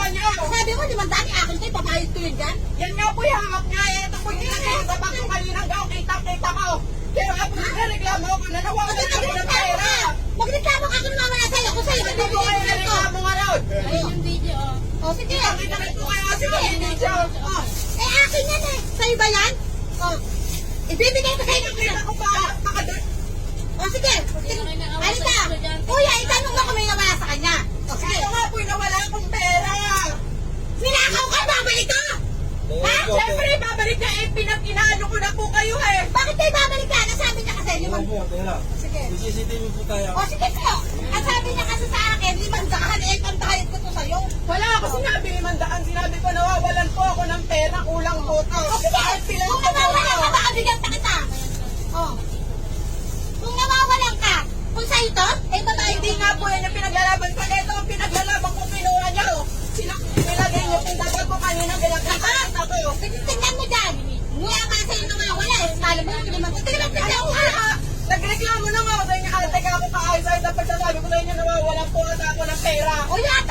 niyo? Sabi ko, 500 akin kayo, papayag ko yun dyan. Yan nga po yung hawak niya. Ito po yung kinakita ko kaninang gaw. Kita ko. Kaya nga po nagreklamo ako na nawawalan ako ng pera. Magreklamo ka kung mamaya sa'yo. Kung sa'yo, Hindi po kayo nagreklamo nga raw. Ayun yung video, oh. O, sige. Nakita rin po kayo kasi video. Oh, eh, akin yan eh. Sa'yo ba yan? Oh. Ibibigay ko sa'yo ng pera. Ako pa. O, sige. Halika. Kuya, itanong mo kung may nawala sa kanya. O, sige. Ito nga po yung nawala akong pera. Ninakaw ka, babalik ka! Ha? Siyempre, babalik na eh. Pinag-inaano ko na po kayo eh. Bakit kayo babalik ka? Nasabi niya kasi, Tingnan po, tingnan lang. Sige. CCTV po tayo. O, sige sa'yo. Ang sabi niya kasi sa akin, 500, eh, pantahit ko to sa'yo. Wala ako sinabi 500. Sinabi ko nawawalan po ako ng pera. Kulang po to. O, sige. Kung nawawalan ka, baka bigyan pa kita. O. Kung nawawalan ka, kung sa'yo to, eh, babae Hindi nga po yan yung pinaglalaban ko. Ito ang pinaglalaban ko, kinuha niya. Nilagay niyo kung dapat ko kanina pinagkakalit ako. Tingnan mo dyan. Mula ka sa'yo nawawala, eh. Talo mo yung 500. Tingnan mo Ano dyan. nga? Nagreklamo na nga ako sa inyo. Ate ka ako kaayos. Dapat sasabi ko sa inyo nawawalan po ata ako ng pera. O, yan.